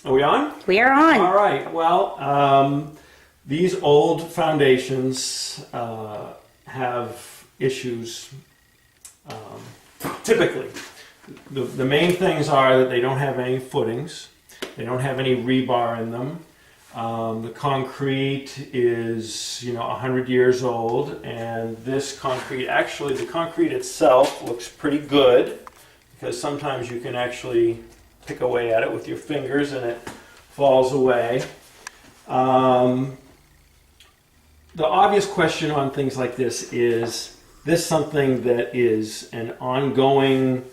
Are we on? We are on. All right. Well, these old foundations have issues. Typically, the main things are that they don't have any footings. They don't have any rebar in them. The concrete is, 100 years old, and this concrete, actually, the concrete itself looks pretty good because sometimes you can actually pick away at it with your fingers and it falls away. The obvious question on things like this is something that is an ongoing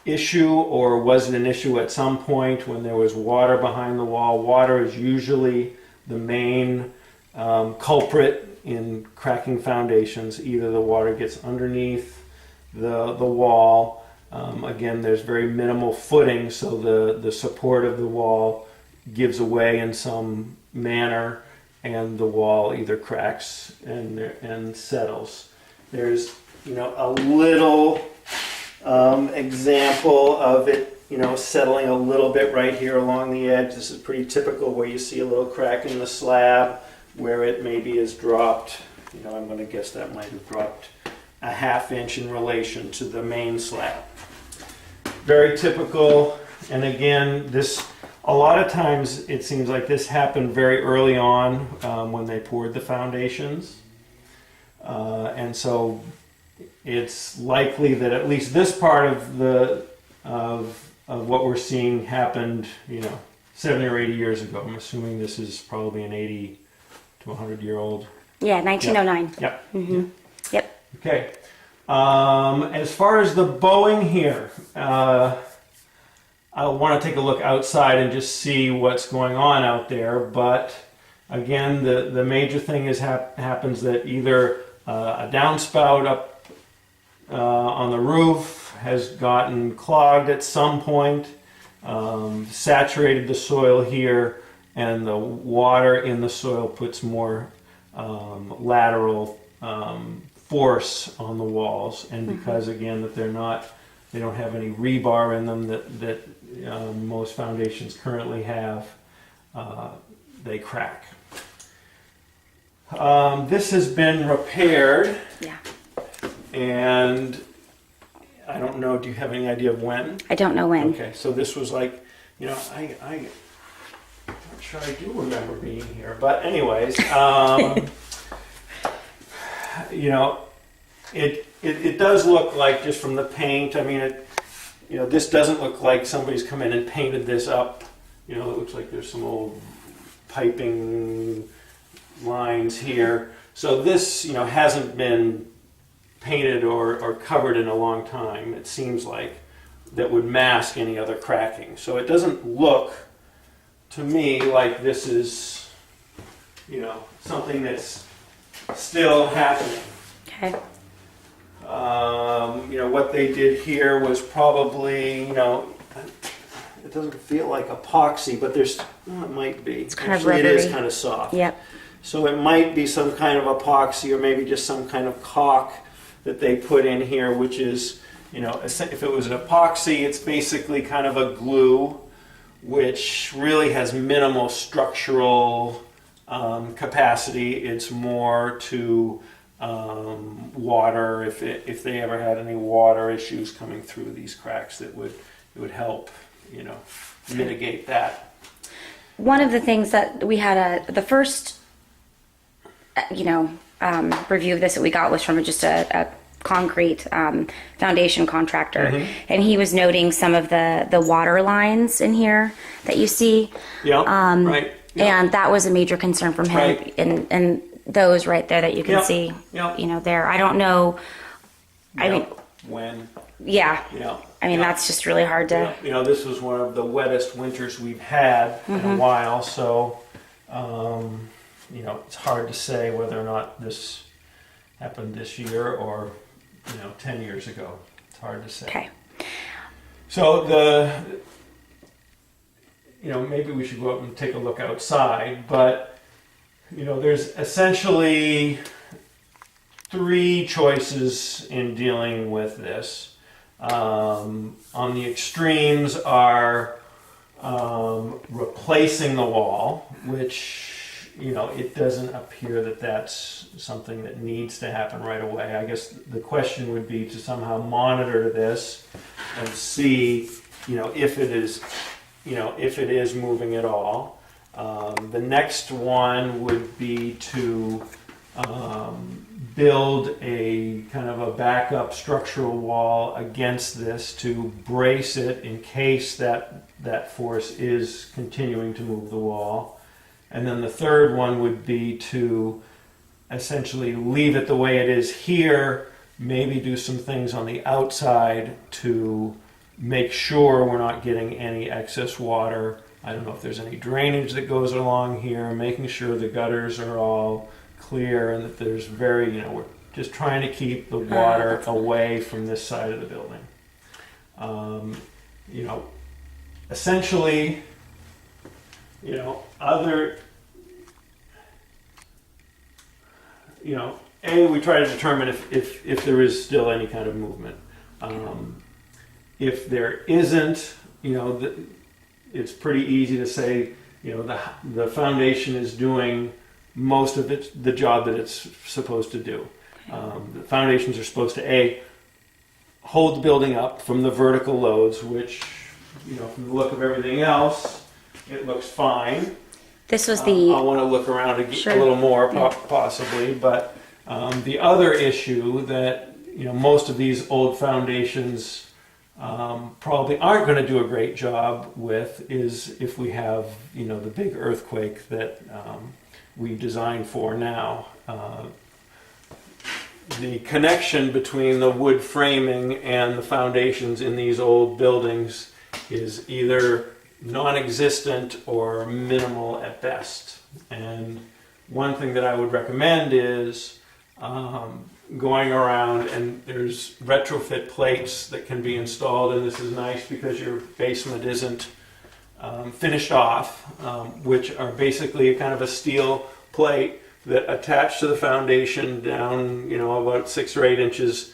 issue, or was it an issue at some point when there was water behind the wall? Water is usually the main culprit in cracking foundations. Either the water gets underneath the wall. Again, there's very minimal footing, so the support of the wall gives away in some manner, and the wall either cracks and settles. There's a little example of it, settling a little bit right here along the edge. This is pretty typical, where you see a little crack in the slab where it maybe is dropped. I'm going to guess that might have dropped a ½ inch in relation to the main slab. Very typical. And again, a lot of times it seems like this happened very early on when they poured the foundations. And so it's likely that at least this part of what we're seeing happened, 70 or 80 years ago. I'm assuming this is probably an 80 to 100-year-old. Yeah, 1909. Yep. Mm-hmm. Yep. Okay. As far as the bowing here, I want to take a look outside and just see what's going on out there. But again, the major thing happens that either a downspout up on the roof has gotten clogged at some point, saturated the soil here, and the water in the soil puts more lateral force on the walls. And because again that they don't have any rebar in them that most foundations currently have, they crack. This has been repaired. Yeah. And I don't know, do you have any idea of when? I don't know when. Okay, so this was like, I'm not sure I do remember being here, but anyways, it does look like, just from the paint, this doesn't look like somebody's come in and painted this up. It looks like there's some old piping lines here. So this, hasn't been painted or covered in a long time, it seems like, that would mask any other cracking. So it doesn't look to me like this is, something that's still happening. Okay. What they did here was probably, it doesn't feel like epoxy, but it might be. It's kind Actually, of it rubbery. is kind of soft. Yep. So it might be some kind of epoxy, or maybe just some kind of caulk that they put in here, which is, if it was an epoxy, it's basically kind of a glue, which really has minimal structural capacity. It's more to water, if they ever had any water issues coming through these cracks, it would help, mitigate that. One of the things that we had the first, review of this that we got was from just a concrete foundation contractor, and he was noting some of the water lines in here that you see. Yeah, right. Yep. And that was a major concern from him, Right. and those right there that you can Yep. see. Yep. There. I don't know. I mean, when. yeah. Yeah. I mean, that's just really hard to. This was one of the wettest winters we've had in a while, so it's hard to say whether or not this happened this year or 10 years ago. It's hard to say. Okay. So maybe we should go up and take a look outside, but there's essentially 3 choices in dealing with this. On the extremes are replacing the wall, which, you know, it doesn't appear that that's something that needs to happen right away. I guess the question would be to somehow monitor this and see, you know, if it is, you know, if it is moving at all. The next one would be to build a kind of a backup structural wall against this to brace it in case that force is continuing to move the wall. And then the third one would be to essentially leave it the way it is here, maybe do some things on the outside to make sure we're not getting any excess water. I don't know if there's any drainage that goes along here, making sure the gutters are all clear and that there's very, you know, we're just trying to keep the water away from this side of the building. You know, essentially, you know, we try to determine if there is still any kind of movement. If there isn't, you know, it's pretty easy to say, you know, the foundation is doing most of the job that it's supposed to do. The foundations are supposed to hold the building up from the vertical loads, which, you know, from the look of everything else, it looks fine. This was the. I want to look around and get a little more, possibly, but the other issue that, you know, most of these old foundations probably aren't going to do a great job with is if we have, you know, the big earthquake that we designed for now. The connection between the wood framing and the foundations in these old buildings is either non-existent or minimal at best. And one thing that I would recommend is going around, and there's retrofit plates that can be installed, and this is nice because your basement isn't finished off, which are basically a kind of a steel plate that attach to the foundation down, you know, about 6 or 8 inches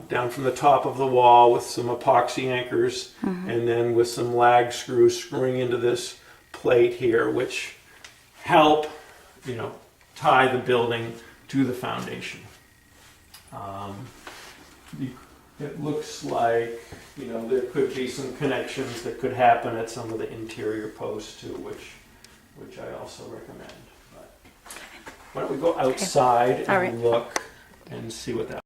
down from the top of the wall with some epoxy anchors, and then with some lag screws screwing into this plate here, which help, you know, tie the building to the foundation. It looks like, you know, there could be some connections that could happen at some of the interior posts too, which I also recommend. But why don't we go outside and look and see what that